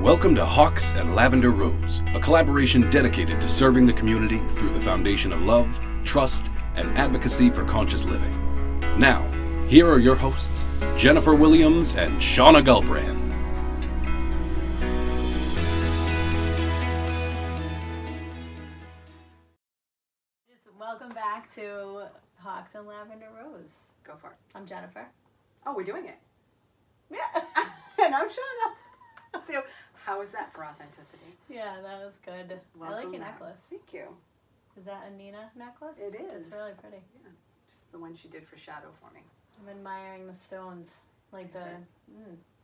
Welcome to Hawks and Lavender Rose, a collaboration dedicated to serving the community through the foundation of love, trust, and advocacy for conscious living. Now, here are your hosts, Jennifer Williams and Shauna Gulbrand. Welcome back to Hawks and Lavender Rose. Go for it. I'm Jennifer. Oh, we're doing it. Yeah. And I'm Shauna. So, how was that for authenticity? Yeah, that was good. Welcome I like your back. necklace. Thank you. Is that a Nina necklace? It is. It's really pretty. Yeah, just the one she did for shadow for me. I'm admiring the stones. Like the,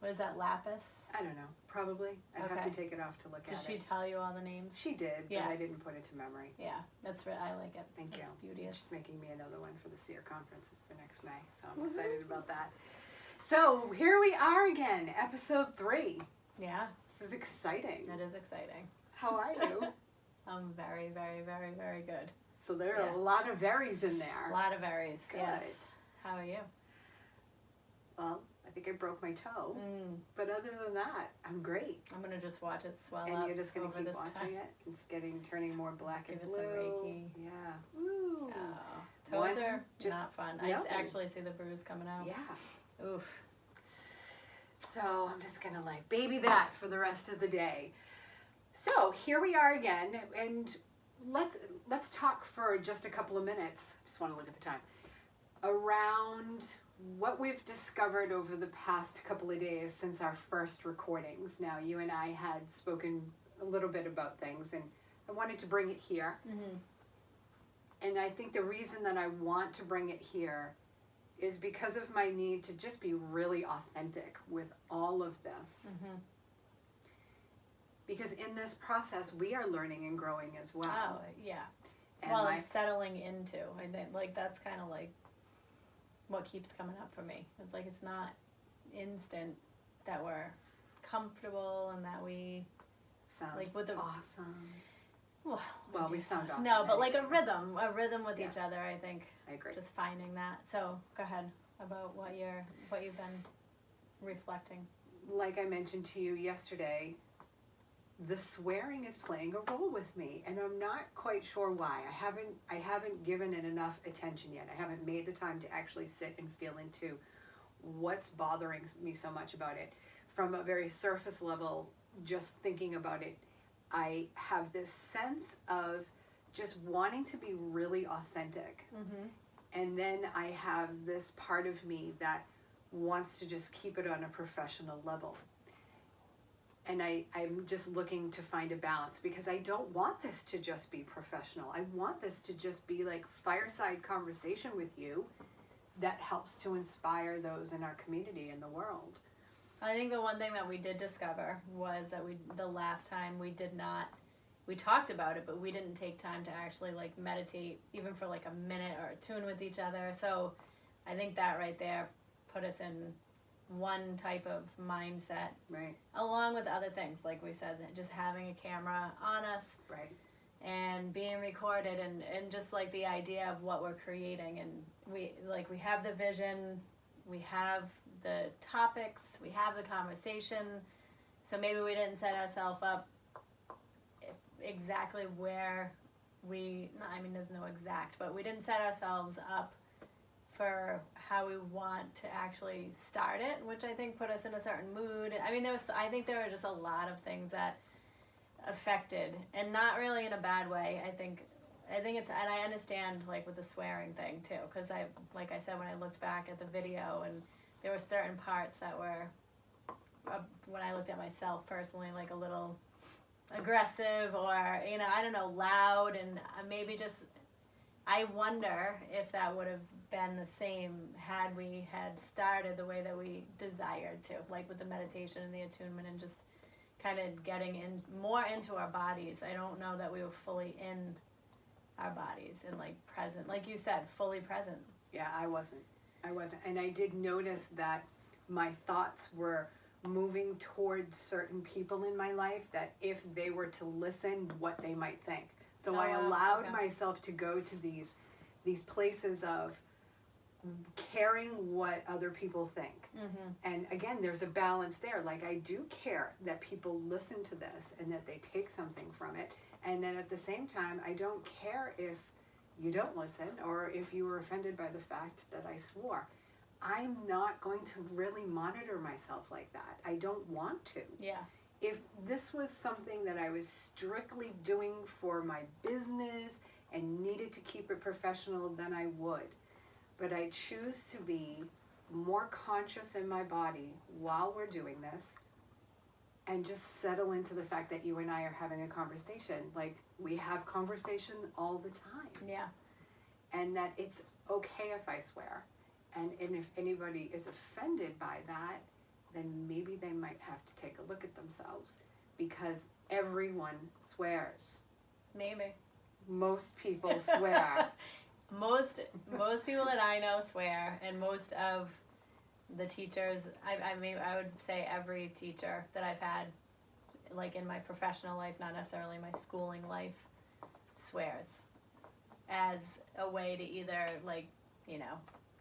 what is that, lapis? I don't know. Probably. I'd have Okay. to take it off to look Did at she it. tell you all the names? She did, Yeah. but I didn't put it to memory. Yeah, that's right. I like it. Thank you. It's beauteous. She's making me another one for the SEER conference for next May, so I'm excited about that. So, here we are again, episode 3. Yeah, This is exciting. that is exciting. How are you? I'm very, very, very, very good. So, there are Yeah. a lot of berries in there. A lot of berries. Good. Yes. How are you? Well, I think I broke my toe, but other than that, I'm great. I'm gonna just watch it swell And up. you're just going to over keep this watching time. it. It's turning more black Give and it some blue. Reiki. Yeah. Ooh. Oh, One, toes are just- not fun. no. I actually see the bruise coming out. Yeah. Oof. So I'm just going to like baby that for the rest of the day. So here we are again, and let's talk for just a couple of minutes. Just want to look at the time. Around what we've discovered over the past couple of days since our first recordings. Now, you and I had spoken a little bit about things, and I wanted to bring it here. Mm-hmm. And I think the reason that I want to bring it here is because of my need to just be really authentic with all of this. Mm-hmm. Because in this process, we are learning and growing as well. Oh, yeah. And Well, my- it's settling into. I think, like, that's kind of like what keeps coming up for me. It's like it's not instant that we're comfortable and that we, sound like, with the- awesome. well, We sound awesome. no, but like a anyway. rhythm with Yeah. each other, I think. I agree. Just finding that. So go ahead about what you've been reflecting. Like I mentioned to you yesterday, the swearing is playing a role with me, and I'm not quite sure why. I haven't given it enough attention yet. I haven't made the time to actually sit and feel into what's bothering me so much about it. From a very surface level, just thinking about it, I have this sense of just wanting to be really authentic. Mm-hmm. And then I have this part of me that wants to just keep it on a professional level. And I'm just looking to find a balance, because I don't want this to just be professional. I want this to just be like fireside conversation with you that helps to inspire those in our community and the world. I think the one thing that we did discover was that the last time we talked about it, but we didn't take time to actually like meditate even for like a minute or tune with each other. So I think that right there put us in one type of mindset, Right, along with other things, like we said, just having a camera on us right. and being recorded, and just like the idea of what we're creating. And we have the vision, we have the topics, we have the conversation. So maybe we didn't set ourselves up exactly where there's no exact, but we didn't set ourselves up for how we want to actually start it, which I think put us in a certain mood. I mean, I think there were just a lot of things that affected, and not really in a bad way. I think it's, and I understand like with the swearing thing too, because like I said, when I looked back at the video, and there were certain parts that were, when I looked at myself personally, like a little aggressive, or I don't know, loud, and maybe just, I wonder if that would have been the same had we had started the way that we desired to, like with the meditation and the attunement, and just kind of getting in more into our bodies. I don't know that we were fully in our bodies and like present, like you said, fully present. Yeah, I wasn't. And I did notice that my thoughts were moving towards certain people in my life, that if they were to listen, what they might think. So I allowed myself to go to these places of, caring what other people think. And again, there's a balance there. Like, I do care that people listen to this and that they take something from it. And then at the same time, I don't care if you don't listen or if you were offended by the fact that I swore. I'm not going to really monitor myself like that. I don't want to. Yeah. If this was something that I was strictly doing for my business and needed to keep it professional, then I would. But I choose to be more conscious in my body while we're doing this and just settle into the fact that you and I are having a conversation. Like, we have conversation all the time. Yeah. And that it's okay if I swear. And if anybody is offended by that, then maybe they might have to take a look at themselves, because everyone swears. Maybe. Most people swear. Most people that I know swear, and most of the teachers, I would say every teacher that I've had, like in my professional life, not necessarily my schooling life, swears as a way to either, like, you know,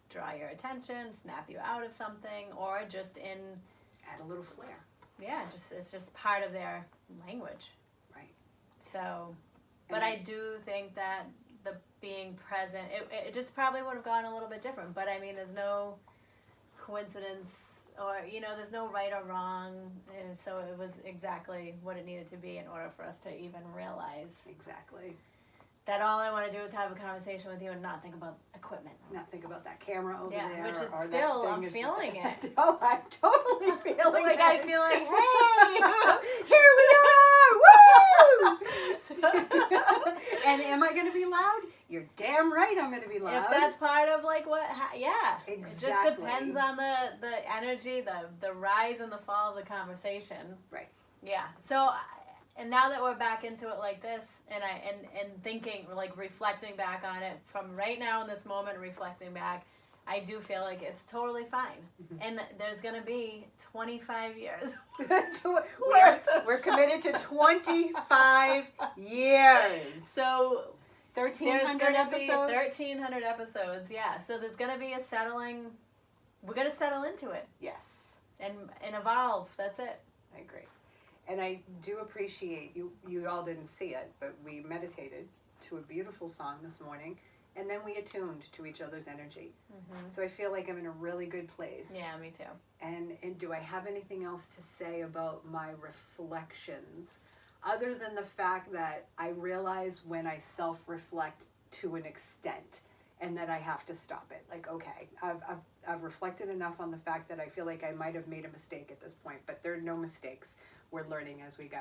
draw your attention, snap you out of something, or just add a little flair. Yeah, it's just part of their language. Right. So, but I do think that the being present, it just probably would have gone a little bit different. But I mean, there's no coincidence, or, you know, there's no right or wrong, and so it was exactly what it needed to be in order for us to even realize Exactly. that all I want to do is have a conversation with you and not think about equipment. Not think about that camera over there. Yeah, which is or still, that I'm thing is- feeling it. Oh, I'm totally feeling Like, it. I feel like, hey! Here we are! Woo! And am I going to be loud? You're damn right I'm going to be loud. If that's part of, like, yeah. Exactly. It just depends on the energy, the rise and the fall of the conversation. Right. Yeah. So, and now that we're back into it like this, and thinking, like, reflecting back on it from right now in this moment, reflecting back, I do feel like it's totally fine. Mm-hmm. And there's going to be 25 years. We're committed to 25 years. So 1,300 episodes? 1,300 episodes, yeah. So there's going to be a settling. We're going to settle into it. Yes. And evolve. That's it. I agree. And I do appreciate, you all didn't see it, but we meditated to a beautiful song this morning, and then we attuned to each other's energy. Mm-hmm. So I feel like I'm in a really good place. Yeah, me too. And do I have anything else to say about my reflections, other than the fact that I realize when I self-reflect to an extent, and that I have to stop it. Like, okay, I've reflected enough on the fact that I feel like I might have made a mistake at this point, but there are no mistakes. We're learning as we go.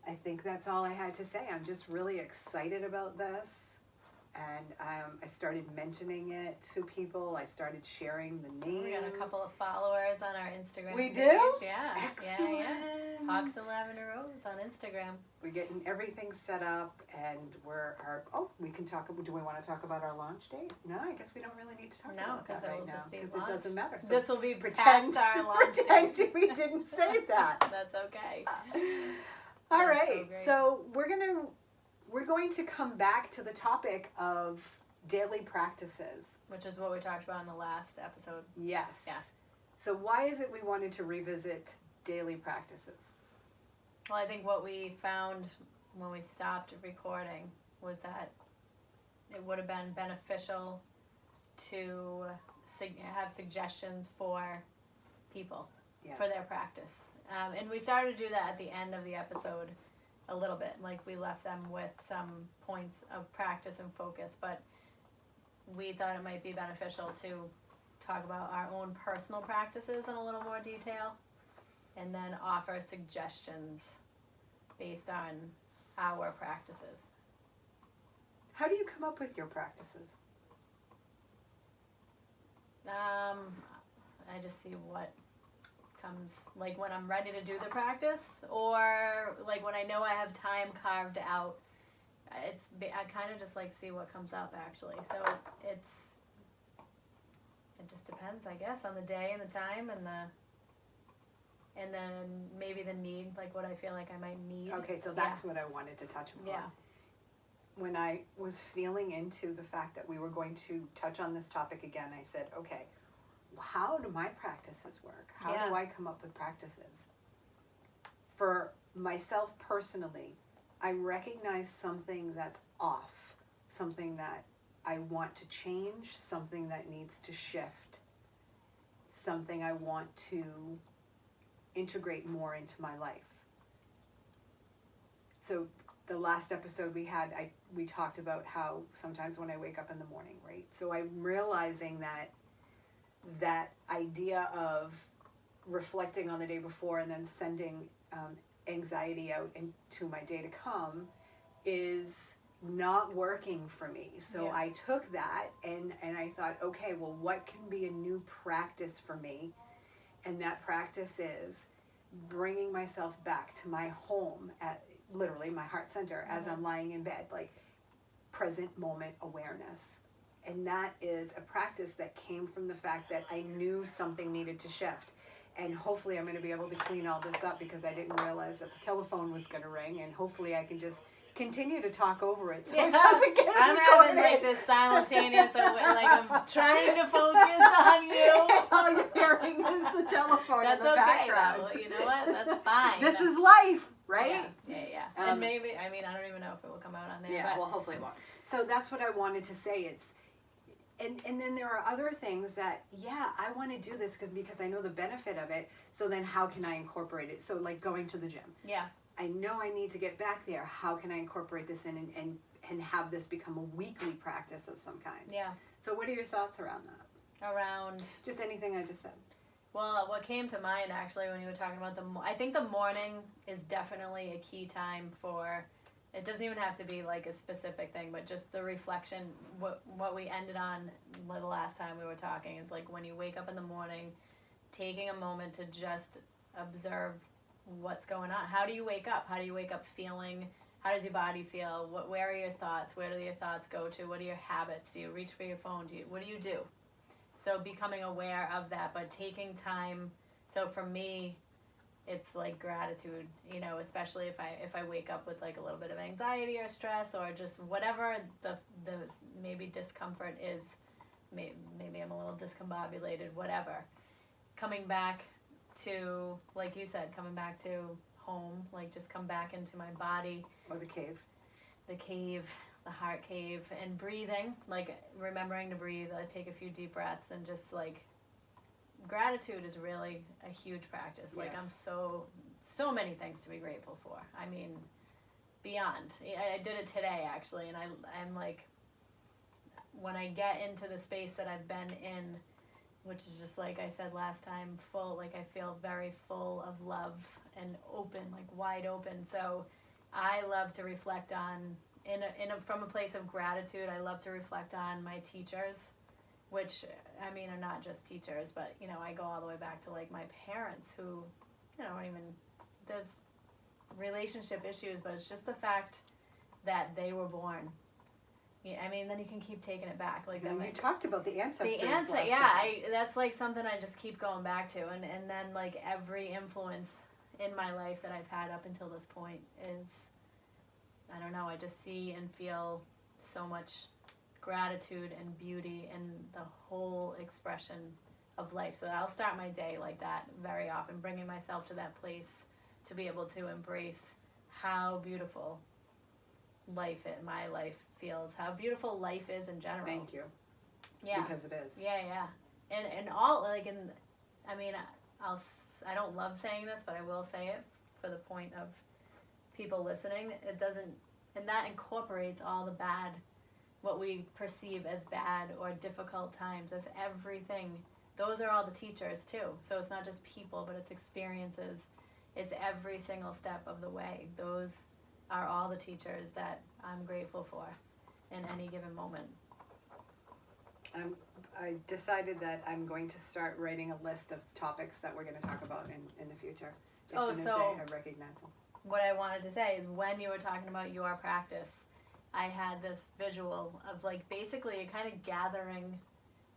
I think that's all I had to say. I'm just really excited about this. And I started mentioning it to people. I started sharing the name. We got a couple of followers on our Instagram We page. do? Yeah. Excellent. Yeah. Hawks and Lavender Rose on Instagram. We're getting everything set up, and we can talk. Do we want to talk about our launch date? No, I guess we don't really need to talk about that right now, because it doesn't matter. So this will be pretend past our launch pretend date. we didn't say that. That's okay. All That's right, so we're going to come back to the topic of daily practices. Which is what we talked about in the last episode. Yes. Yeah. So why is it we wanted to revisit daily practices? Well, I think what we found when we stopped recording was that it would have been beneficial to have suggestions for people for their practice. And we started to do that at the end of the episode a little bit. Like, we left them with some points of practice and focus, but we thought it might be beneficial to talk about our own personal practices in a little more detail, and then offer suggestions based on our practices. How do you come up with your practices? I just see what comes, like when I'm ready to do the practice, or like when I know I have time carved out. I kind of just like see what comes up, actually. So it just depends, I guess, on the day and the time and then maybe the need, like what I feel like I might need. Okay, so that's what I wanted to touch upon. Yeah. when I was feeling into the fact that we were going to touch on this topic again, I said, okay, how do my practices work? How do I come up with practices? For myself personally, I recognize something that's off, something that I want to change, something that needs to shift, something I want to integrate more into my life. So the last episode we had, we talked about how sometimes when I wake up in the morning, right? So I'm realizing that idea of reflecting on the day before and then sending anxiety out into my day to come is not working for me. So I took that and I thought, okay, well, what can be a new practice for me? And that practice is bringing myself back to my home, at literally my heart center, as I'm lying in bed, like present moment awareness. And that is a practice that came from the fact that I knew something needed to shift. And hopefully I'm going to be able to clean all this up, because I didn't realize that the telephone was going to ring, and hopefully I can just continue to talk over it so it doesn't get I'm recorded. having like this simultaneous, like I'm trying to focus on you. All you're hearing is the telephone in the background. Though. You know what? That's fine. This is life, right? Yeah. And maybe, I mean, I don't even know if it will come out on there. Yeah, but well, hopefully it won't. So that's what I wanted to say. It's, and then there are other things that, I want to do this because I know the benefit of it. So then how can I incorporate it? So like going to the gym. Yeah. I know I need to get back there. How can I incorporate this in and have this become a weekly practice of some kind? Yeah. So what are your thoughts around that? Around? Just anything I just said. Well, what came to mind actually when you were talking about I think the morning is definitely a key time for, it doesn't even have to be like a specific thing, but just the reflection, what we ended on the last time we were talking is like when you wake up in the morning, taking a moment to just observe what's going on. How do you wake up? How do you wake up feeling? How does your body feel? Where are your thoughts? Where do your thoughts go to? What are your habits? Do you reach for your phone? What do you do? So becoming aware of that, but taking time. So for me, it's like gratitude, especially if I wake up with like a little bit of anxiety or stress or just whatever the maybe discomfort is. Maybe I'm a little discombobulated, whatever. Coming back to, like you said, coming back to home, like just come back into my body. Or the cave, the heart cave, and breathing, like remembering to breathe. I take a few deep breaths and just like, gratitude is really a huge practice. Like I'm so many things to be grateful for. I mean, beyond. I did it today actually, and I'm like, when I get into the space that I've been in, which is just like I said last time, full, like I feel very full of love and open, like wide open. So I love to reflect on, from a place of gratitude, I love to reflect on my teachers, which, I mean, are not just teachers, but, I go all the way back to like my parents who, there's relationship issues, but it's just the fact that they were born. Yeah, I mean, then you can keep taking it back. Like you talked about the ancestors. That's like something I just keep going back to, and then like every influence in my life that I've had up until this point is, I don't know, I just see and feel so much gratitude and beauty in the whole expression of life. So I'll start my day like that very often, bringing myself to that place to be able to embrace how beautiful my life feels, how beautiful life is in general. Thank you. Yeah. Because it is. Yeah. And all, like, I mean, I don't love saying this, but I will say it for the point of people listening. It doesn't, and that incorporates all the bad, what we perceive as bad or difficult times, as everything. Those are all the teachers too. So it's not just people, but it's experiences. It's every single step of the way. Those are all the teachers that I'm grateful for in any given moment. I decided that I'm going to start writing a list of topics that we're going to talk about in the future. As soon as I recognize them. What I wanted to say is when you were talking about your practice, I had this visual of like basically you're kind of gathering,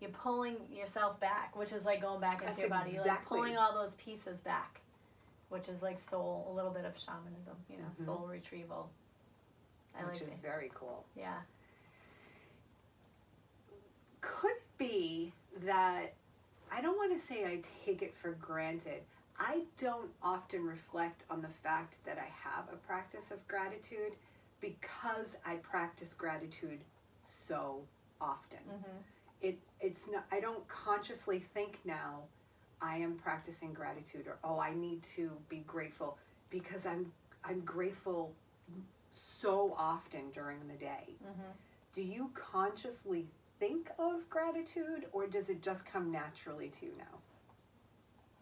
you're pulling yourself back, which is like going back into your body. You're like pulling all those pieces back, which is like soul, a little bit of shamanism, soul retrieval. which is very cool. Yeah. Could be that, I don't want to say I take it for granted. I don't often reflect on the fact that I have a practice of gratitude because I practice gratitude so often. It's not, I don't consciously think now I am practicing gratitude, or I need to be grateful, because I'm grateful so often during the day. Do you consciously think of gratitude, or does it just come naturally to you now?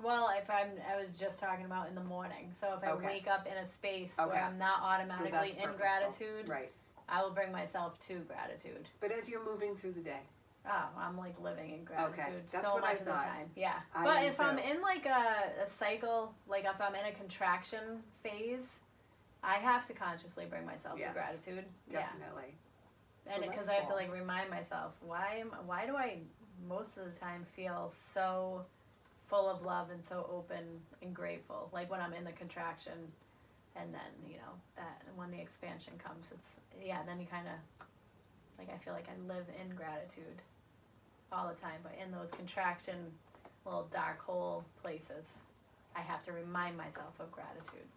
Well, I was just talking about in the morning. So if I wake up in a space where I'm not automatically in gratitude, right, I will bring myself to gratitude. But as you're moving through the day, I'm like living in gratitude that's so what much I of the thought. time. Yeah. I But am if I'm too. in like a cycle, like if I'm in a contraction phase, I have to consciously bring myself to gratitude. Definitely. And because I have to like remind myself, why do I most of the time feel so full of love and so open and grateful, like when I'm in the contraction, and then that when the expansion comes, it's then you kind of like, I feel like I live in gratitude all the time, but in those contraction little dark hole places, I have to remind myself of gratitude.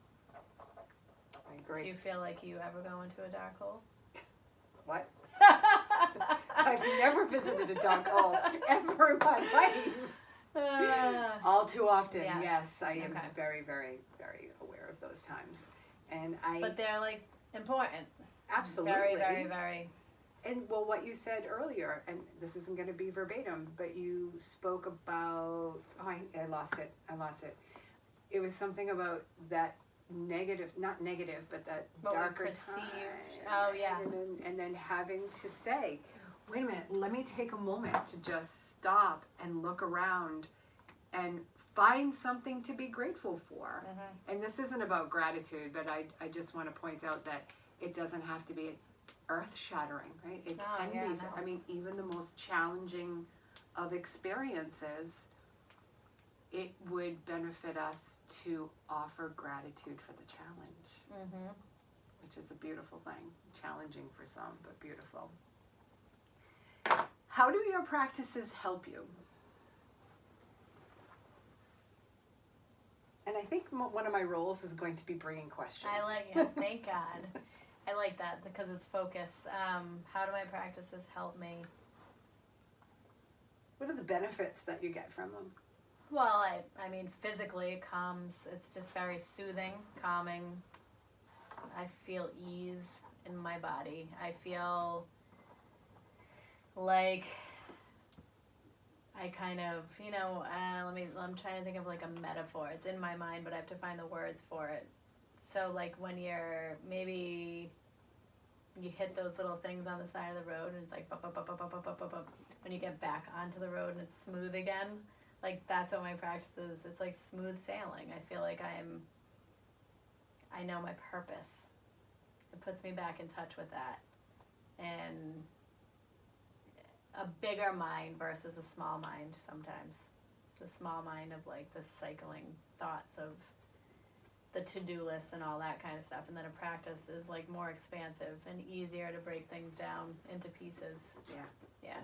I agree. Do you feel like you ever go into a dark hole? What? I've never visited a dark hole ever in my life. All too often, yes. I am very, very, very aware of those times. But they're like important. Absolutely. Very, very, very. And well, what you said earlier, and this isn't going to be verbatim, but you spoke about, I lost it. It was something about that negative, not negative, but that darker time. Oh, yeah. And then having to say, wait a minute, let me take a moment to just stop and look around and find something to be grateful for. And this isn't about gratitude, but I just want to point out that it doesn't have to be earth-shattering, right? It can be. No. I mean, even the most challenging of experiences, it would benefit us to offer gratitude for the challenge, which is a beautiful thing. Challenging for some, but beautiful. How do your practices help you? And I think one of my roles is going to be bringing questions. I like it. Thank God. I like that because it's focus. How do my practices help me? What are the benefits that you get from them? Well, I mean, physically it calms. It's just very soothing, calming. I feel ease in my body. I feel like I kind of, I'm trying to think of like a metaphor. It's in my mind, but I have to find the words for it. So like when maybe you hit those little things on the side of the road and it's like, when you get back onto the road and it's smooth again, like that's what my practice is. It's like smooth sailing. I feel like I know my purpose. It puts me back in touch with that. And a bigger mind versus a small mind sometimes. The small mind of like the cycling thoughts of the to-do list and all that kind of stuff. And then a practice is like more expansive and easier to break things down into pieces. Yeah.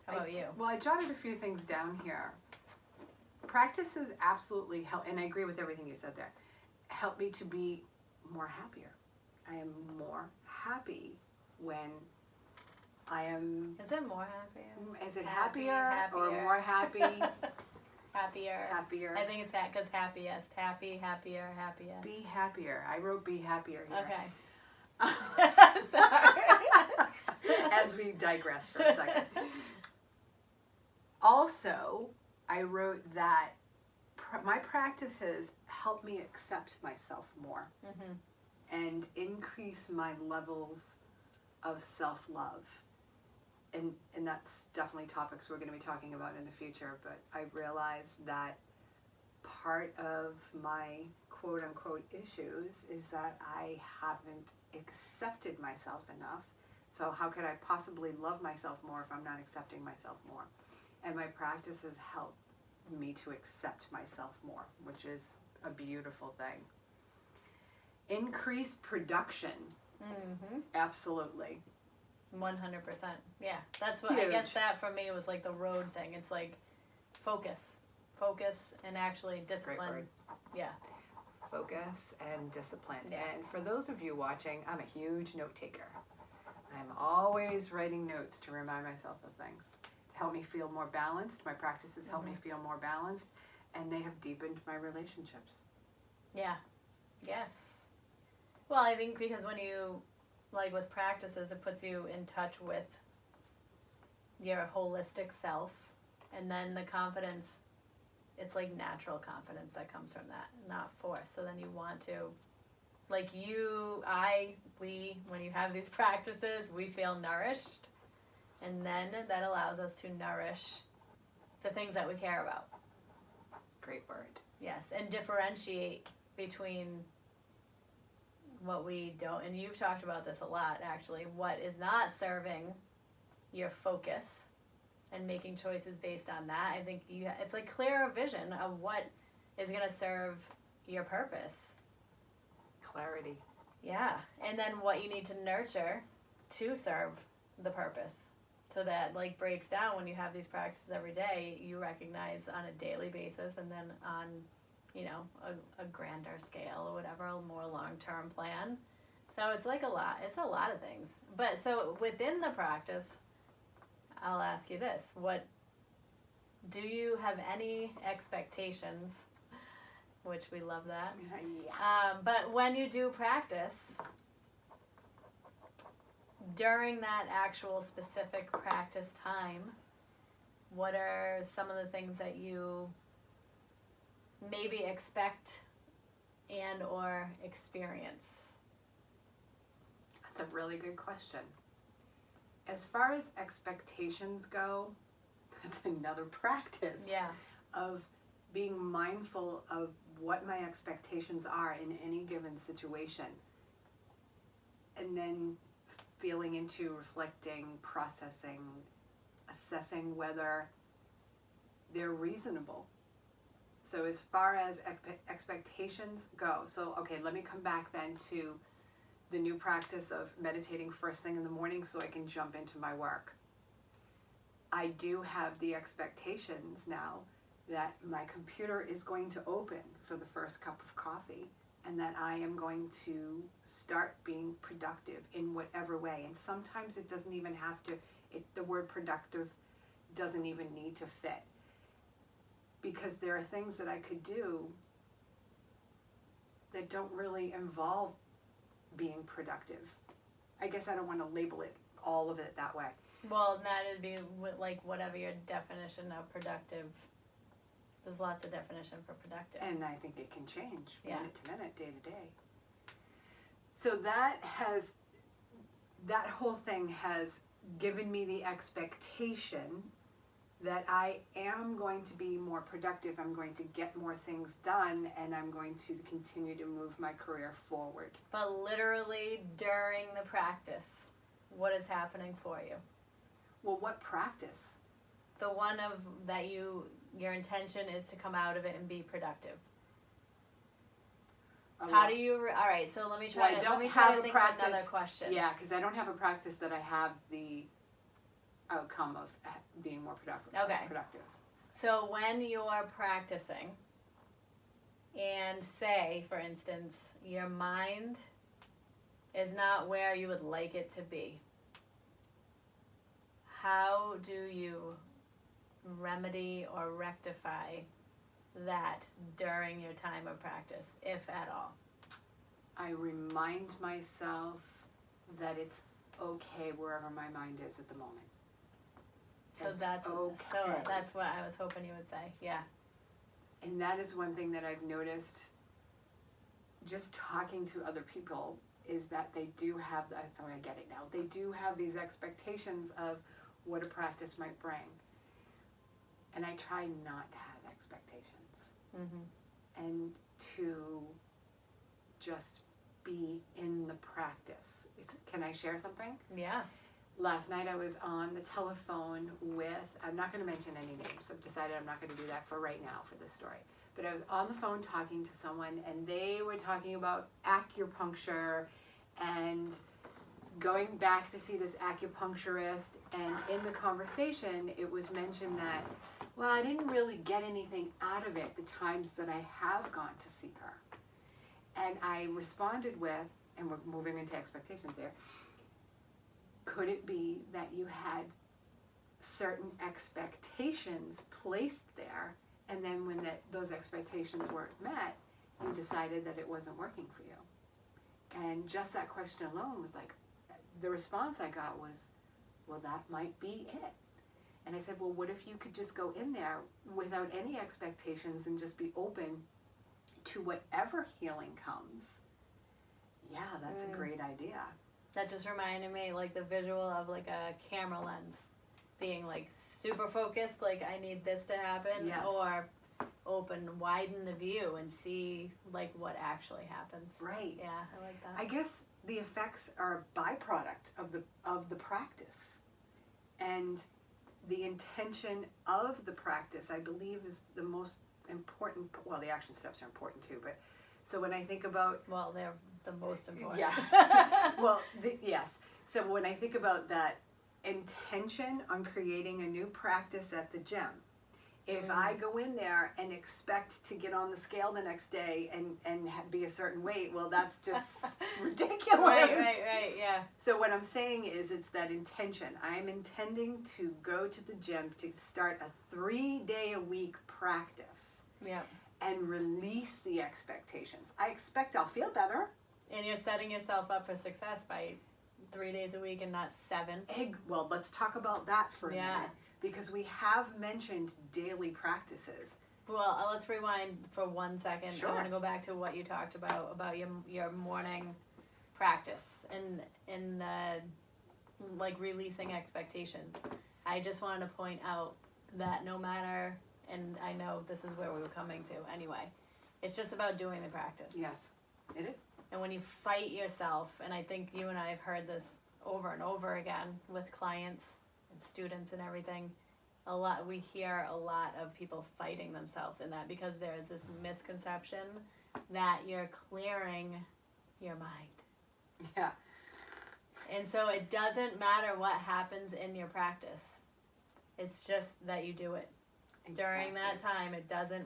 How about you? Well, I jotted a few things down here. Practices absolutely help, and I agree with everything you said there, help me to be more happier. I am more happy when I am... Is it more happier? Is it happier or more happy? Happier. I think it's that because happiest. Happy, happier, happiest. Be happier. I wrote be happier here. Okay. Sorry. As we digress for a second. Also, I wrote that my practices help me accept myself more and increase my levels of self-love. And that's definitely topics we're going to be talking about in the future, but I realized that part of my quote-unquote issues is that I haven't accepted myself enough. So how could I possibly love myself more if I'm not accepting myself more? And my practices help me to accept myself more, which is a beautiful thing. Increase production. Mm-hmm. Absolutely. 100%. Yeah, that's what, I guess Huge. that for me was like the road thing. It's like focus, and actually It's a great discipline. word. Yeah. Focus and discipline. Yeah. And for those of you watching, I'm a huge note taker. I'm always writing notes to remind myself of things, to help me feel more balanced. My practices help me feel more balanced, and they have deepened my relationships. Yeah. Yes. Well, I think because when you, like with practices, it puts you in touch with your holistic self, and then the confidence, it's like natural confidence that comes from that, not force. So then you want to, like we, when you have these practices, we feel nourished, and then that allows us to nourish the things that we care about. Great word. Yes, and differentiate between what we don't, and you've talked about this a lot actually, what is not serving your focus and making choices based on that. I think it's like clearer vision of what is going to serve your purpose. Clarity. Yeah, and then what you need to nurture to serve the purpose. So that like breaks down when you have these practices every day, you recognize on a daily basis, and then on, you know, a grander scale or whatever, a more long-term plan. So it's like it's a lot of things. But so within the practice, I'll ask you this, do you have any expectations, which we love that. Yeah. But when you do practice, during that actual specific practice time, what are some of the things that you maybe expect and or experience? That's a really good question. As far as expectations go, that's another practice. Yeah. Of being mindful of what my expectations are in any given situation. And then feeling into, reflecting, processing, assessing whether they're reasonable. So as far as expectations go, so okay, let me come back then to the new practice of meditating first thing in the morning so I can jump into my work. I do have the expectations now that my computer is going to open for the first cup of coffee, and that I am going to start being productive in whatever way. And sometimes it doesn't even have to, the word productive doesn't even need to fit. Because there are things that I could do that don't really involve being productive. I guess I don't want to label it, all of it that way. Well, that'd be like whatever your definition of productive. There's lots of definition for productive. And I think it can change minute to minute, day to day. So that whole thing has given me the expectation that I am going to be more productive, I'm going to get more things done, and I'm going to continue to move my career forward. But literally during the practice, what is happening for you? Well, what practice? The one of that your intention is to come out of it and be productive. How do you? All right, so let me try. Well, let me try to think of another question. Yeah, because I don't have a practice that I have the outcome of being more productive. Okay. Productive. So when you're practicing, and say, for instance, your mind is not where you would like it to be, how do you remedy or rectify that during your time of practice, if at all? I remind myself that it's okay wherever my mind is at the moment. So that's what I was hoping you would say. Yeah. And that is one thing that I've noticed just talking to other people, is that they do have, so I get it now, they do have these expectations of what a practice might bring. And I try not to have expectations. Mm-hmm. And to just be in the practice. Can I share something? Yeah. Last night I was on the telephone with, I'm not going to mention any names, I've decided I'm not going to do that for right now for this story, but I was on the phone talking to someone, and they were talking about acupuncture and going back to see this acupuncturist, and in the conversation, it was mentioned that, well, I didn't really get anything out of it the times that I have gone to see her. And I responded with, and we're moving into expectations there, could it be that you had certain expectations placed there, and then when those expectations weren't met, you decided that it wasn't working for you? And just that question alone was like, the response I got was, well, that might be it. And I said, well, what if you could just go in there without any expectations and just be open to whatever healing comes? Yeah, that's a great idea. That just reminded me, like, the visual of, like, a camera lens being, like, super focused, like, I need this to happen. Yes. Or widen the view and see, like, what actually happens. Right. Yeah, I like that. I guess the effects are a byproduct of the practice. And the intention of the practice, I believe, is the most important. Well, the action steps are important too, but so when I think about... Well, they're the most important. Yeah. Well, yes. So when I think about that intention on creating a new practice at the gym, if I go in there and expect to get on the scale the next day and be a certain weight, well, that's just ridiculous. Right, yeah. So what I'm saying is it's that intention. I'm intending to go to the gym to start a 3-day-a-week practice. Yeah. And release the expectations. I expect I'll feel better. And you're setting yourself up for success by 3 days a week and not 7. Well, let's talk about that for a Yeah. minute. Because we have mentioned daily practices. Well, let's rewind for 1 second. Sure. I want to go back to what you talked about your morning practice and like releasing expectations. I just wanted to point out that no matter, and I know this is where we were coming to anyway, it's just about doing the practice. Yes, it is. And when you fight yourself, and I think you and I have heard this over and over again with clients and students and everything, we hear a lot of people fighting themselves in that because there is this misconception that you're clearing your mind. Yeah. And so it doesn't matter what happens in your practice. It's just that you do it. During that time,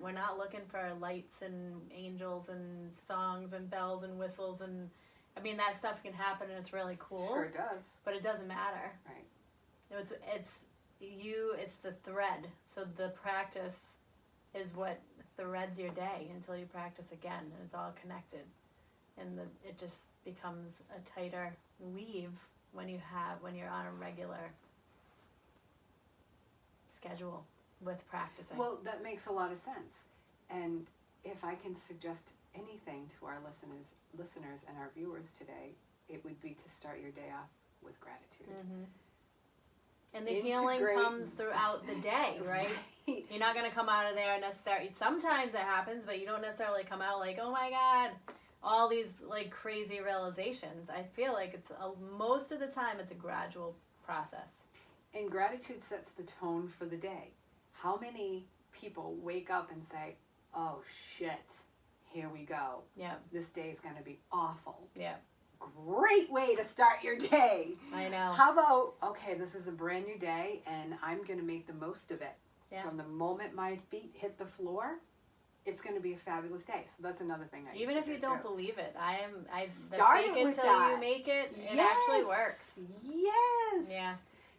we're not looking for lights and angels and songs and bells and whistles and, I mean, that stuff can happen and it's really cool. Sure does. But it doesn't matter. Right. It's the thread. So the practice is what threads your day until you practice again, and it's all connected. And it just becomes a tighter weave when you're on a regular schedule with practicing. Well, that makes a lot of sense. And if I can suggest anything to our listeners and our viewers today, it would be to start your day off with gratitude. Mm-hmm. And the healing comes throughout the day, right? You're not going to come out of there necessarily. Sometimes it happens, but you don't necessarily come out like, oh my God, all these like crazy realizations. I feel like most of the time it's a gradual process. And gratitude sets the tone for the day. How many people wake up and say, oh shit, here we go. Yeah. This day is going to be awful. Yeah. Great way to start your day. I know. How about, okay, this is a brand new day and I'm going to make the most of it. Yeah. From the moment my feet hit the floor, it's going to be a fabulous day. So that's another thing I Even if you don't too. believe it, Start fake it it with till that. you make it. Yes. It actually works. Yes. Yeah.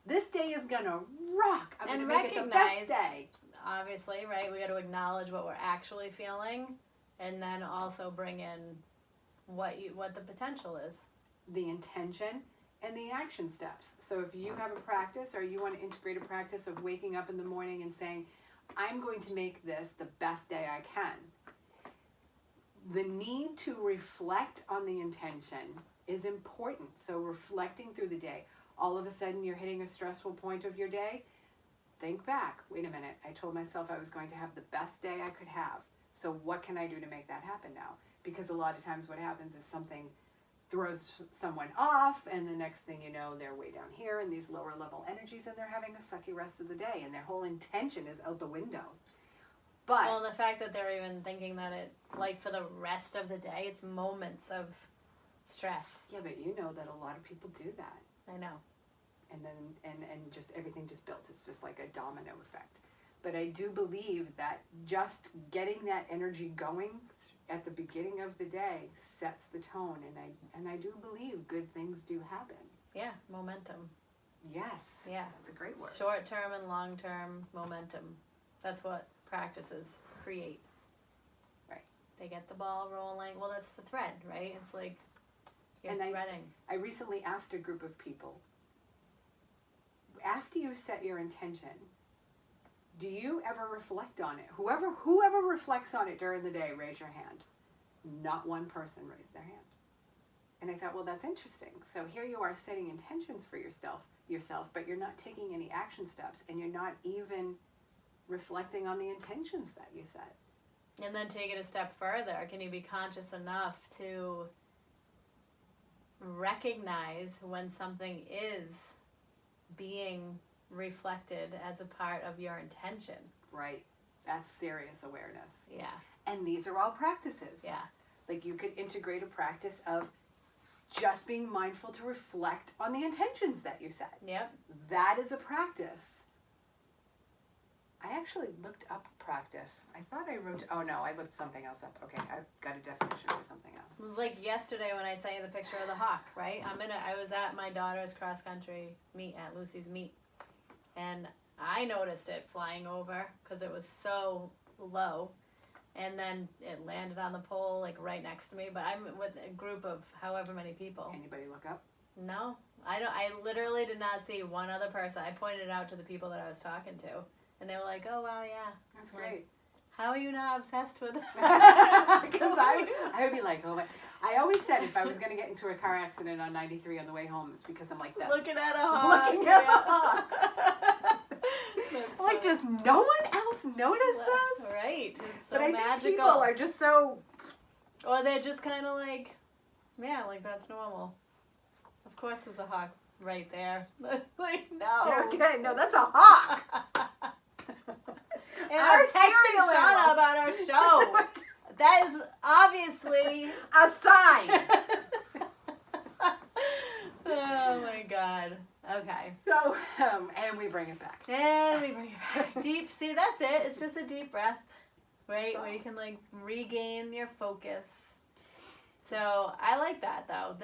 This day is going to rock. I'm going And to make it the best day. Obviously, right? We got to acknowledge what we're actually feeling, and then also bring in what the potential is. The intention and the action steps. So if you have a practice or you want to integrate a practice of waking up in the morning and saying, I'm going to make this the best day I can. The need to reflect on the intention is important. So reflecting through the day. All of a sudden you're hitting a stressful point of your day. Think back. Wait a minute. I told myself I was going to have the best day I could have. So what can I do to make that happen now? Because a lot of times what happens is something throws someone off, and the next thing you know, they're way down here in these lower level energies, and they're having a sucky rest of the day, and their whole intention is out the window. But Well, and the fact that they're even thinking that it, like for the rest of the day, it's moments of stress. Yeah, but you know that a lot of people do that. I know. And then and just everything just builds. It's just like a domino effect. But I do believe that just getting that energy going at the beginning of the day sets the tone, and I do believe good things do happen. Yeah, momentum. Yes. Yeah. That's a great word. Short-term and long-term momentum. That's what practices create. Right. They get the ball rolling. Well, that's the thread, right? It's like you're And threading. I recently asked a group of people, after you set your intention, do you ever reflect on it? Whoever reflects on it during the day, raise your hand. Not one person raised their hand. And I thought, well, that's interesting. So here you are setting intentions for yourself, but you're not taking any action steps, and you're not even reflecting on the intentions that you set. And then take it a step further. Can you be conscious enough to recognize when something is being reflected as a part of your intention? Right. That's serious awareness. Yeah. And these are all practices. Yeah. Like you could integrate a practice of just being mindful to reflect on the intentions that you set. Yep. That is a practice. I actually looked up practice. I thought I wrote, oh no, I looked something else up. Okay, I've got a definition for something else. It was like yesterday when I sent you the picture of the hawk, right? I was at my daughter's cross country meet at Lucy's meet, and I noticed it flying over because it was so low, and then it landed on the pole like right next to me. But I'm with a group of however many people. Anybody look up? No, I don't. I literally did not see one other person. I pointed it out to the people that I was talking to, and they were like, "Oh wow, yeah, That's like, great. how are you not obsessed with it?" Because I would be like, oh my. I always said if I was going to get into a car accident on 93 on the way home, it's because I'm like this. Looking at a hawk. Looking at the yeah. hawks. That's Like, funny. does no one else notice this? Right. It's so But I magical. think people are just so. Or they're just kind of like, yeah, like that's normal. Of course there's a hawk right there. Like, no. Okay, no, that's a hawk. And Our I'm texting serial Shauna animal. about our show. That is obviously... A sign. Oh my god. Okay. So, and we bring it back. And we bring it back. Deep, see, that's it. It's just a deep breath, right? So- Where you can like regain your focus. So I like that though.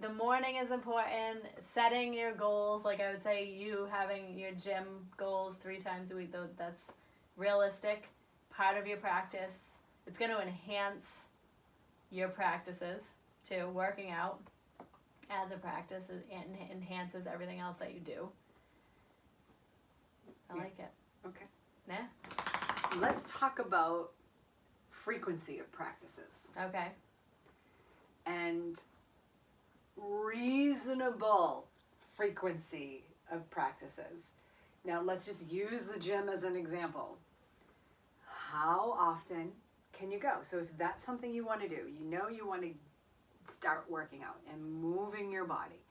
The morning is important. Setting your goals, like I would say, you having your gym goals 3 times a week. Though that's realistic. Part of your practice. It's going to enhance your practices too. Working out as a practice enhances everything else that you do. I Yeah. like it. Okay. Yeah. Let's talk about frequency of practices Okay. and reasonable frequency of practices. Now, let's just use the gym as an example. How often can you go? So if that's something you want to do, you know you want to start working out and moving your body.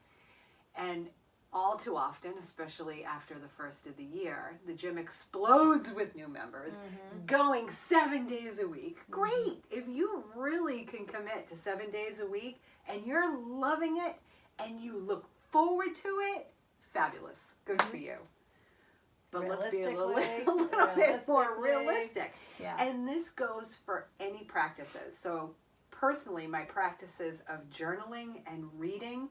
And all too often, especially after the first of the year, the gym explodes with new members going 7 days a week. Great. If you really can commit to 7 days a week and you're loving it and you look forward to it, fabulous. Good for you. But let's be a little bit more realistic. Yeah. And this goes for any practices. So personally, my practices of journaling and reading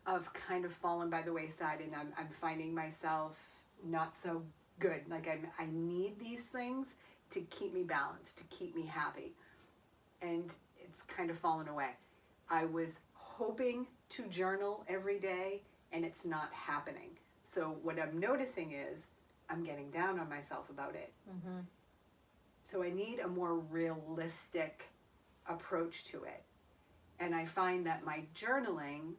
have kind of fallen by the wayside, and I'm finding myself not so good. Like I need these things to keep me balanced, to keep me happy. And it's kind of fallen away. I was hoping to journal every day, and it's not happening. So what I'm noticing is I'm getting down on myself about it. Mm-hmm. So I need a more realistic approach to it. And I find that my journaling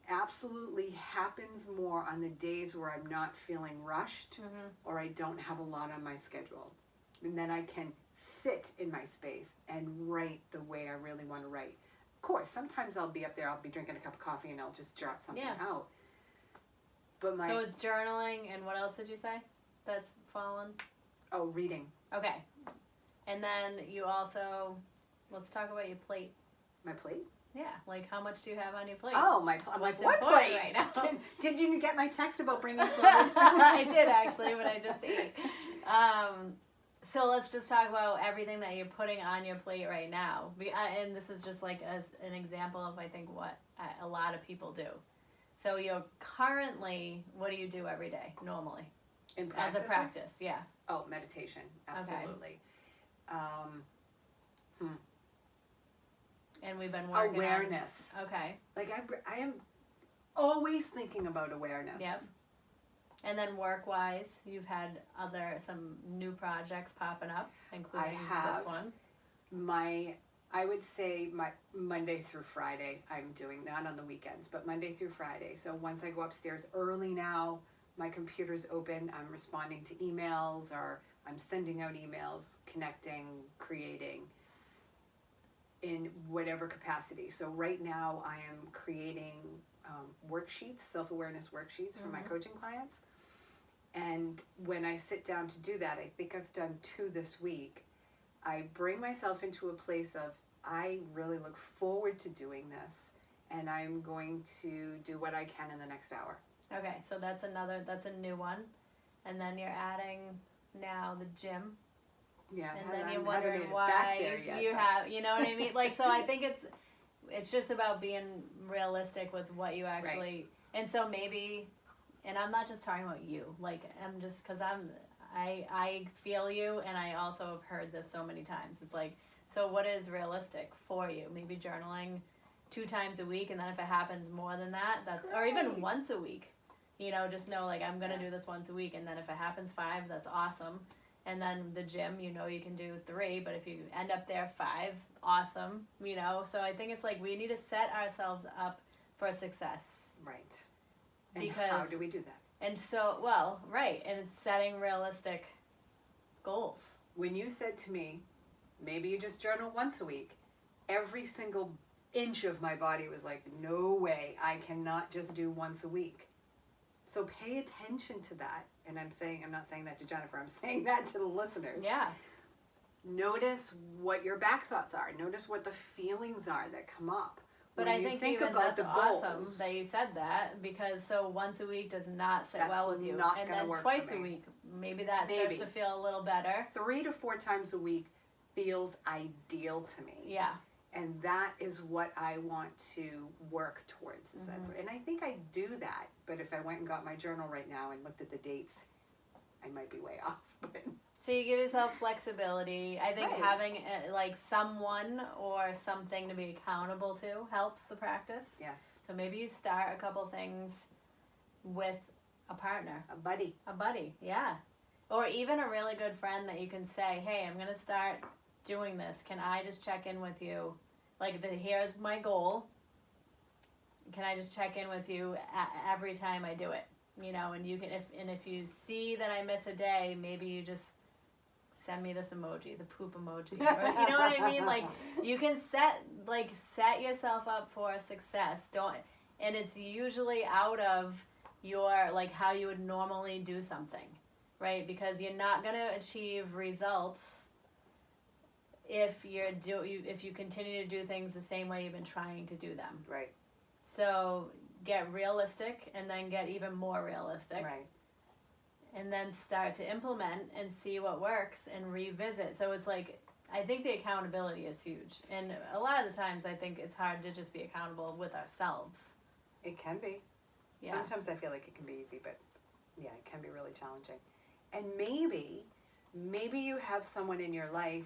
absolutely happens more on the days where I'm not feeling rushed or I don't have a lot on my schedule. And then I can sit in my space and write the way I really want to write. Of course, sometimes I'll be up there, I'll be drinking a cup of coffee and I'll just jot something out. But So it's journaling, and what else did you say that's fallen? Oh, reading. Okay. And then you also, let's talk about your plate. My plate? Yeah, like how much do you have on your plate? Oh, I'm like, what important plate? right now? Did you get my text about bringing food? I did actually, but I just ate. So let's just talk about everything that you're putting on your plate right now. And this is just like an example of, I think, what a lot of people do. So you're currently, what do you do every day normally? In practice? As a practice, yeah. Oh, meditation, absolutely. And we've been working awareness. Okay. Like I am always thinking about awareness. Yep. And then work-wise, you've had some new projects popping up, including this one. I would say my Monday through Friday, I'm doing, not on the weekends, but Monday through Friday. So once I go upstairs early now, my computer's open, I'm responding to emails, or I'm sending out emails, connecting, creating, in whatever capacity. So right now I am creating worksheets, self-awareness worksheets for my coaching clients. And when I sit down to do that, I think I've done 2 this week. I bring myself into a place of, I really look forward to doing this, and I'm going to do what I can in the next hour. Okay, so that's a new one. And then you're adding now the gym. Yeah, and then you're wondering why you know what I mean? Like, so I think it's just about being realistic with what you actually, right. And so maybe, and I'm not just talking about you, like, I'm just, cause I feel you, and I also have heard this so many times. It's like, so what is realistic for you? Maybe journaling 2 times a week, and then if it happens more than that, or even once a week, just know, like, I'm gonna do this once a week, and then if it happens 5, that's awesome. And then the gym, you can do 3, but if you end up there 5, awesome, So I think it's like we need to set ourselves up for success. Right. And how do we do that? And so, right, and it's setting realistic goals. When you said to me, maybe you just journal once a week, every single inch of my body was like, no way, I cannot just do once a week. So pay attention to that. And I'm not saying that to Jennifer, I'm saying that to the listeners. Yeah. Notice what your back thoughts are. Notice what the feelings are that come up. But I think even that's awesome that you said that, because so once a week does not sit well with you. And then twice a week, maybe that starts to feel a little better. 3 to 4 times a week feels ideal to me. Yeah. And that is what I want to work towards. And I think I do that. But if I went and got my journal right now and looked at the dates, I might be way off. But so you give yourself flexibility. I think having like someone or something to be accountable to helps the practice. Yes. So maybe you start a couple things with a partner. A buddy. A buddy, yeah. Or even a really good friend that you can say, hey, I'm going to start doing this. Can I just check in with you? Like, here's my goal. Can I just check in with you every time I do it? And you can, if you see that I miss a day, maybe you just send me this emoji, the poop emoji. Or, you know what I mean? Like, you can set yourself up for success. And it's usually out of your, like, how you would normally do something, right? Because you're not going to achieve results if you continue to do things the same way you've been trying to do them. Right. So get realistic, and then get even more realistic. Right. And then start to implement and see what works and revisit. So it's like, I think the accountability is huge. And a lot of the times I think it's hard to just be accountable with ourselves. It can be. Yeah. Sometimes I feel like it can be easy, but yeah, it can be really challenging. And maybe you have someone in your life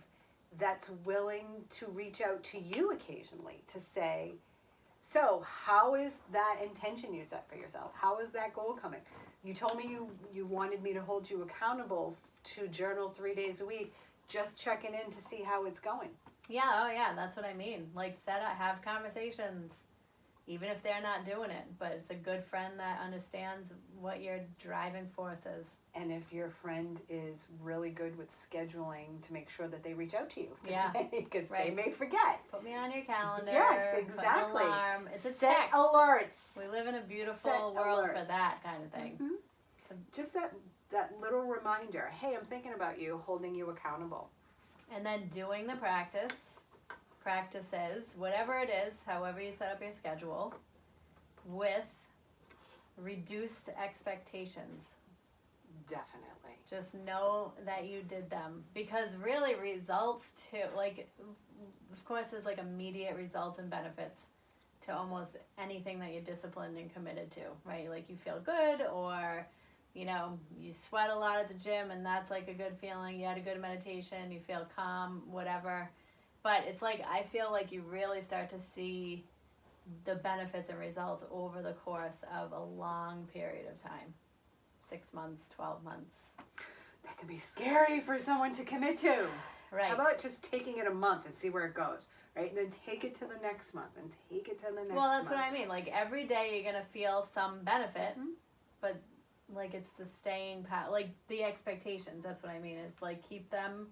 that's willing to reach out to you occasionally to say, so how is that intention you set for yourself? How is that goal coming? You told me you wanted me to hold you accountable to journal 3 days a week. Just checking in to see how it's going. Yeah, oh yeah, that's what I mean. Like, have conversations, even if they're not doing it. But it's a good friend that understands what your driving force is. And if your friend is really good with scheduling, to make sure that they reach out to you. Because they may forget. Put me on your calendar. Yes, exactly. Put an alarm. It's a set text. alerts. We live in a beautiful world for that kind of thing. Mm-hmm. So just that little reminder. Hey, I'm thinking about you, holding you accountable. And then doing the practice. practices, whatever it is, however you set up your schedule, with reduced expectations. Definitely. Just know that you did them, because really results too, like, of course there's like immediate results and benefits to almost anything that you're disciplined and committed to, right? Like you feel good, or you know, you sweat a lot at the gym and that's like a good feeling. You had a good meditation, you feel calm, whatever. But it's like, I feel like you really start to see the benefits and results over the course of a long period of time. 6 months, 12 months. That can be scary for someone to commit to. Right. How about just taking it a month and see where it goes, right? And then take it to the next month and take it to the next month. Well, that's what I mean. Like every day you're going to feel some benefit, but like it's the staying power, like the expectations. That's what I mean. Is like keep them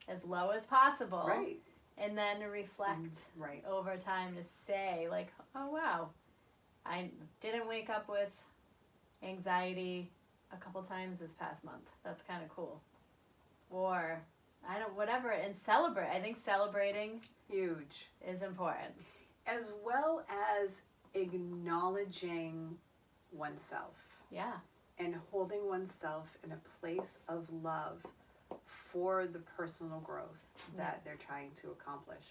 as low as possible. Right. And then reflect right. over time to say like, oh wow, I didn't wake up with anxiety a couple times this past month. That's kind of cool. Or whatever, and celebrate. I think celebrating huge is important. As well as acknowledging oneself. Yeah. And holding oneself in a place of love for the personal growth that they're trying to accomplish.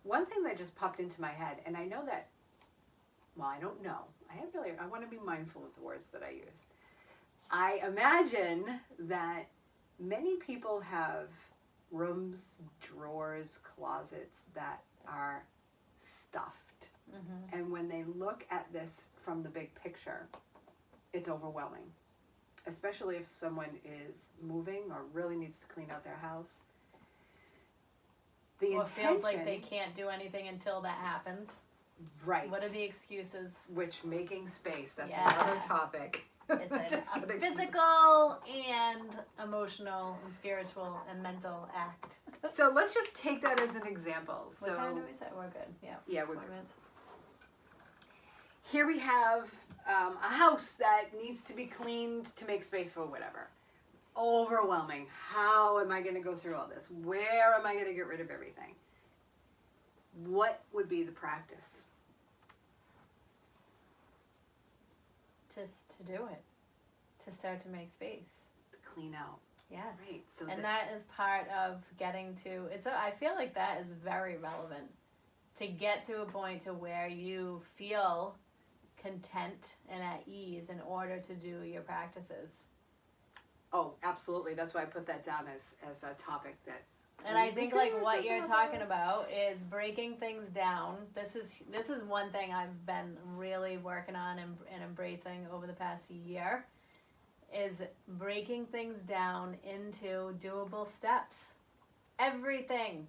One thing that just popped into my head, and I know that, well, I don't know. I want to be mindful of the words that I use. I imagine that many people have rooms, drawers, closets that are stuffed. Mm-hmm. And when they look at this from the big picture, it's overwhelming. Especially if someone is moving or really needs to clean out their house. Or feels like they can't do anything until that happens. Right. What are the excuses? Which, making space, that's another topic. It's a physical and emotional and spiritual and mental act. So let's just take that as an example. What time do we say? We're good. Yeah. Yeah, we're good. Here we have a house that needs to be cleaned to make space for whatever. Overwhelming. How am I going to go through all this? Where am I going to get rid of everything? What would be the practice? Just to do it. To start to make space. To clean out. Yes. Right. So and that is part of getting to, I feel like that is very relevant. To get to a point to where you feel content and at ease in order to do your practices. Oh, absolutely. That's why I put that down as a topic that. And I think like what you're talking about is breaking things down. This is one thing I've been really working on and embracing over the past year, is breaking things down into doable steps. Everything.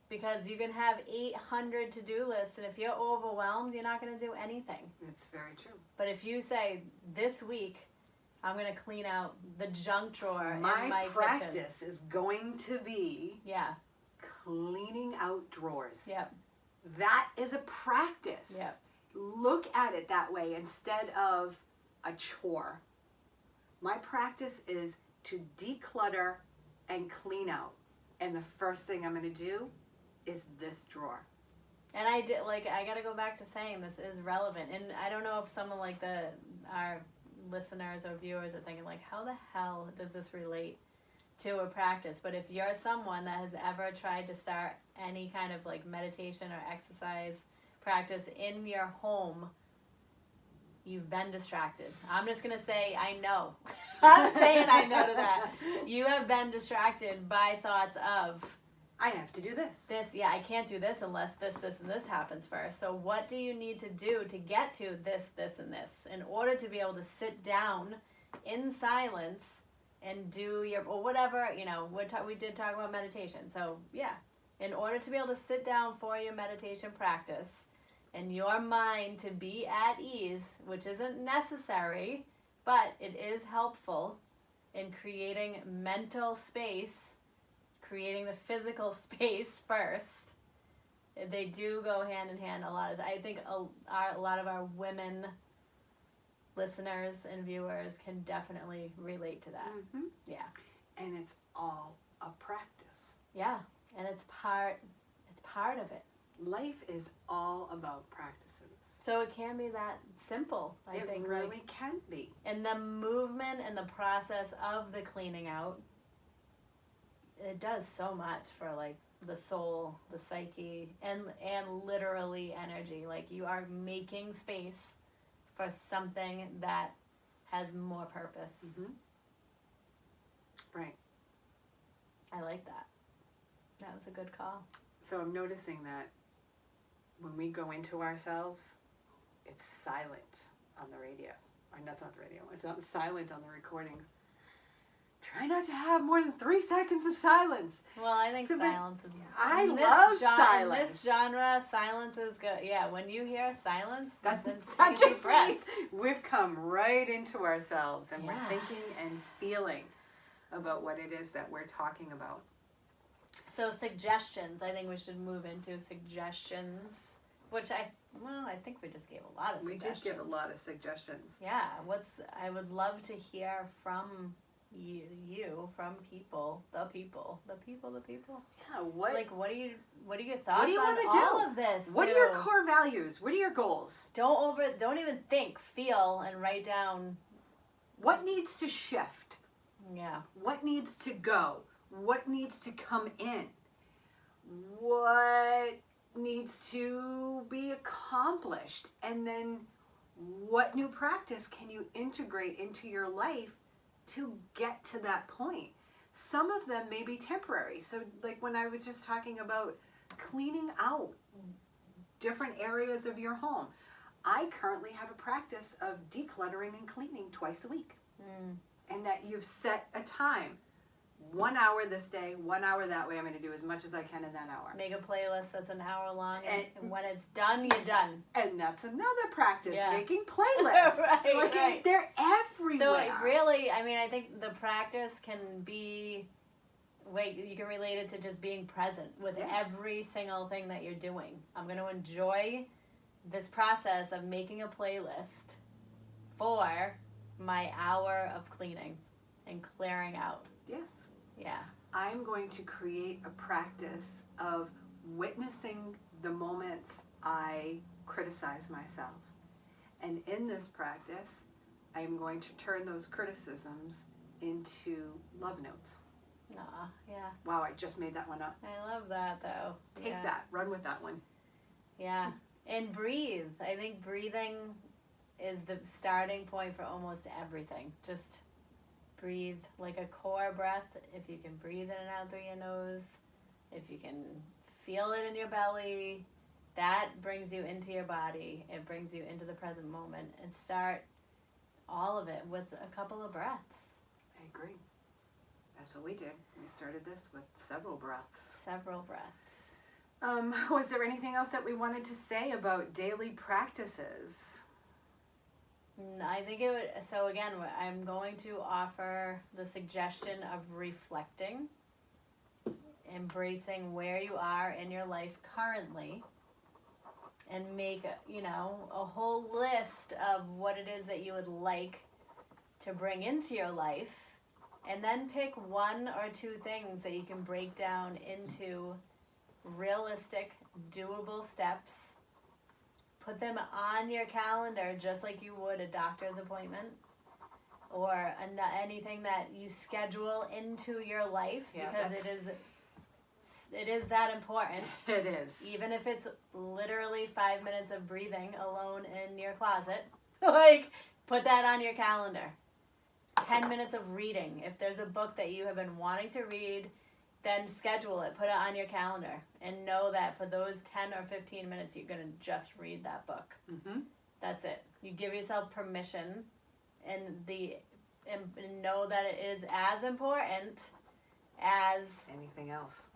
Because you can have 800 to-do lists, and if you're overwhelmed, you're not going to do anything. It's very true. But if you say, this week, I'm going to clean out the junk drawer in my kitchen. My practice is going to be yeah, cleaning out drawers. Yep. That is a practice. Yep. Look at it that way instead of a chore. My practice is to declutter and clean out. And the first thing I'm going to do is this drawer. And I got to go back to saying this is relevant. And I don't know if someone like our listeners or viewers are thinking like, how the hell does this relate to a practice? But if you're someone that has ever tried to start any kind of like meditation or exercise practice in your home, you've been distracted. I'm just going to say, I know. I'm saying I know to that. You have been distracted by thoughts of, I have to do this. I can't do this unless this, and this happens first. So what do you need to do to get to this, and this in order to be able to sit down in silence and do or whatever, we did talk about meditation. So yeah, in order to be able to sit down for your meditation practice and your mind to be at ease, which isn't necessary, but it is helpful in creating mental space, creating the physical space first. They do go hand in hand a lot. I think a lot of our women listeners and viewers can definitely relate to that. Mm-hmm. Yeah. And it's all a practice. Yeah, and it's part part of it. Life is all about practices. So it can be that simple, I think. It really can be. And the movement and the process of the cleaning out, it does so much for like the soul, the psyche, and literally energy. Like you are making space for something that has more purpose. Mm-hmm. Right. I like that. That was a good call. So I'm noticing that when we go into ourselves, it's silent on the radio. Or that's not the radio. It's not silent on the recordings. Try not to have more than 3 seconds of silence. Well, I think So, silence is... I in love silence. In this silence. genre, silence is good. Yeah, when you hear silence, That's then that take a deep just breath. means we've come right into ourselves and Yeah. we're thinking and feeling about what it is that we're talking about. So suggestions, I think we should move into suggestions, which I think we just gave a lot of We suggestions. did give a lot of suggestions. Yeah, I would love to hear from you, from people, the people. Yeah, what What are your thoughts What do you on wanna all do? of this? What are too? your core values? What are your goals? Don't even think, feel, and write down. What needs to shift? Yeah. What needs to go? What needs to come in? What needs to be accomplished? And then what new practice can you integrate into your life to get to that point? Some of them may be temporary. So like when I was just talking about cleaning out different areas of your home, I currently have a practice of decluttering and cleaning twice a week. And that you've set a time. 1 hour this day, 1 hour that way. I'm going to do as much as I can in that hour. Make a playlist that's an hour long, and when it's done, you're done. And that's another practice, Yeah. making playlists. Right. They're everywhere. So it really, I think the practice can be, you can relate it to just being present with every single thing that you're doing. I'm going to enjoy this process of making a playlist for my hour of cleaning and clearing out. Yes. Yeah. I'm going to create a practice of witnessing the moments I criticize myself. And in this practice, I'm going to turn those criticisms into love notes. Yeah. Wow, I just made that one up. I love that, though. Take that. Run with that one. Yeah. And breathe. I think breathing is the starting point for almost everything. Just breathe like a core breath. If you can breathe in and out through your nose, if you can feel it in your belly, that brings you into your body. It brings you into the present moment. And start all of it with a couple of breaths. I agree. That's what we did. We started this with several breaths. Was there anything else that we wanted to say about daily practices? I think it would, so again, I'm going to offer the suggestion of reflecting, embracing where you are in your life currently, and make, a whole list of what it is that you would like to bring into your life, and then pick 1 or 2 things that you can break down into realistic, doable steps. Put them on your calendar just like you would a doctor's appointment or anything that you schedule into your life, because it is that important. It is. Even if it's literally 5 minutes of breathing alone in your closet, put that on your calendar. 10 minutes of reading. If there's a book that you have been wanting to read, then schedule it, put it on your calendar, and know that for those 10 or 15 minutes, you're going to just read that book. Mm-hmm. That's it. You give yourself permission and know that it is as important as anything else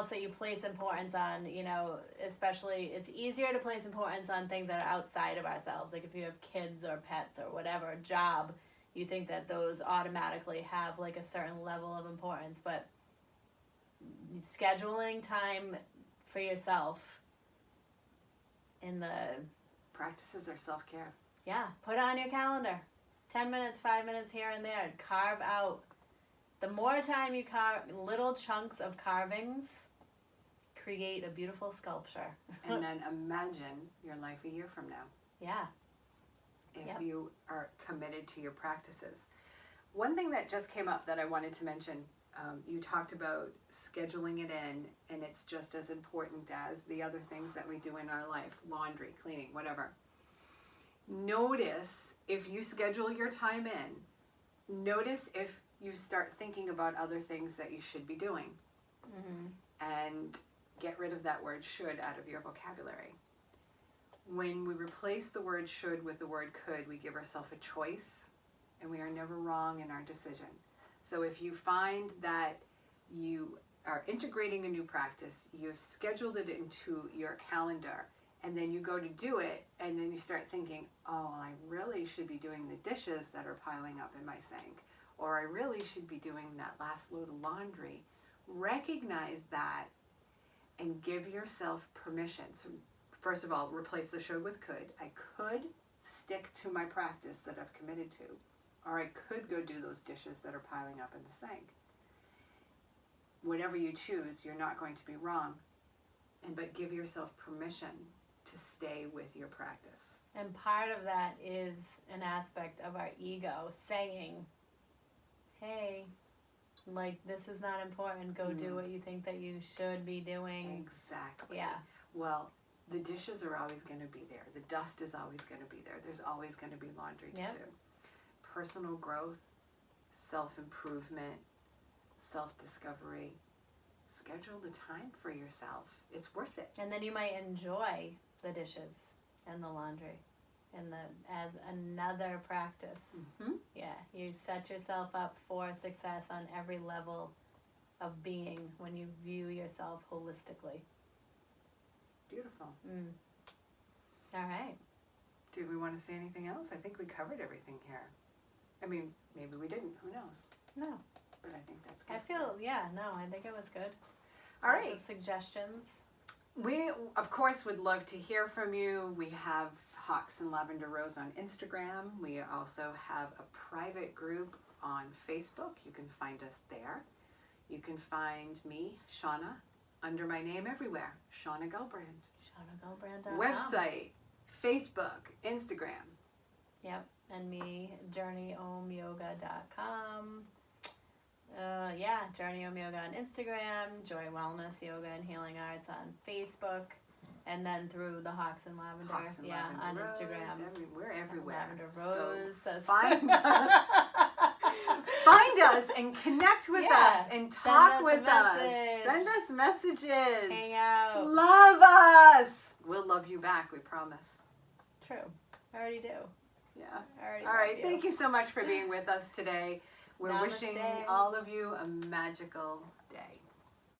that you place importance on. Especially, it's easier to place importance on things that are outside of ourselves. Like if you have kids or pets or whatever, job, you think that those automatically have a certain level of importance, but scheduling time for yourself in the practices are self-care. Put it on your calendar. 10 minutes, 5 minutes here and there. Carve out. The more time you carve little chunks of carvings create a beautiful sculpture. And then imagine your life a year from now. Yeah. If Yep. you are committed to your practices. One thing that just came up that I wanted to mention, you talked about scheduling it in, and it's just as important as the other things that we do in our life, laundry, cleaning, whatever. Notice if you schedule your time in, notice if you start thinking about other things that you should be doing. And get rid of that word should out of your vocabulary. When we replace the word should with the word could, we give ourselves a choice, and we are never wrong in our decision. So if you find that you are integrating a new practice, you've scheduled it into your calendar, and then you go to do it, and then you start thinking, oh, I really should be doing the dishes that are piling up in my sink, or I really should be doing that last load of laundry. Recognize that and give yourself permission. So first of all, replace the should with could. I could stick to my practice that I've committed to, or I could go do those dishes that are piling up in the sink. Whatever you choose, you're not going to be wrong, but give yourself permission to stay with your practice. And part of that is an aspect of our ego saying, hey, like, this is not important, go do what you think that you should be doing. Exactly. Yeah. Well, the dishes are always going to be there. The dust is always going to be there. There's always going to be laundry to do. Personal growth, self-improvement, self-discovery. Schedule the time for yourself. It's worth it. And then you might enjoy the dishes and the laundry and as another practice. Yeah, you set yourself up for success on every level of being when you view yourself holistically. Beautiful. All right. Do we want to say anything else? I think we covered everything here. I mean, maybe we didn't. Who knows? No. But I think that's good. I think it was good. All right. Lots of suggestions. We, of course, would love to hear from you. We have Hawks and Lavender Rose on Instagram. We also have a private group on Facebook. You can find us there. You can find me, Shauna, under my name everywhere, Shauna Gilbrand. ShaunaGilbrand.com. Website, Facebook, Instagram. Yep, and me, JourneyOmYoga.com. Journey Om Yoga on Instagram, Joy Wellness Yoga and Healing Arts on Facebook, and then through the Hawks and Lavender, on Rose, Instagram. We're everywhere. Lavender Rose. So find us and connect with us and talk with us. Send us messages. Hang out. Love us. We'll love you back, we promise. True. I already do. Yeah. All right. Thank you so much for being with us today. We're Namaste. wishing all of you a magical day.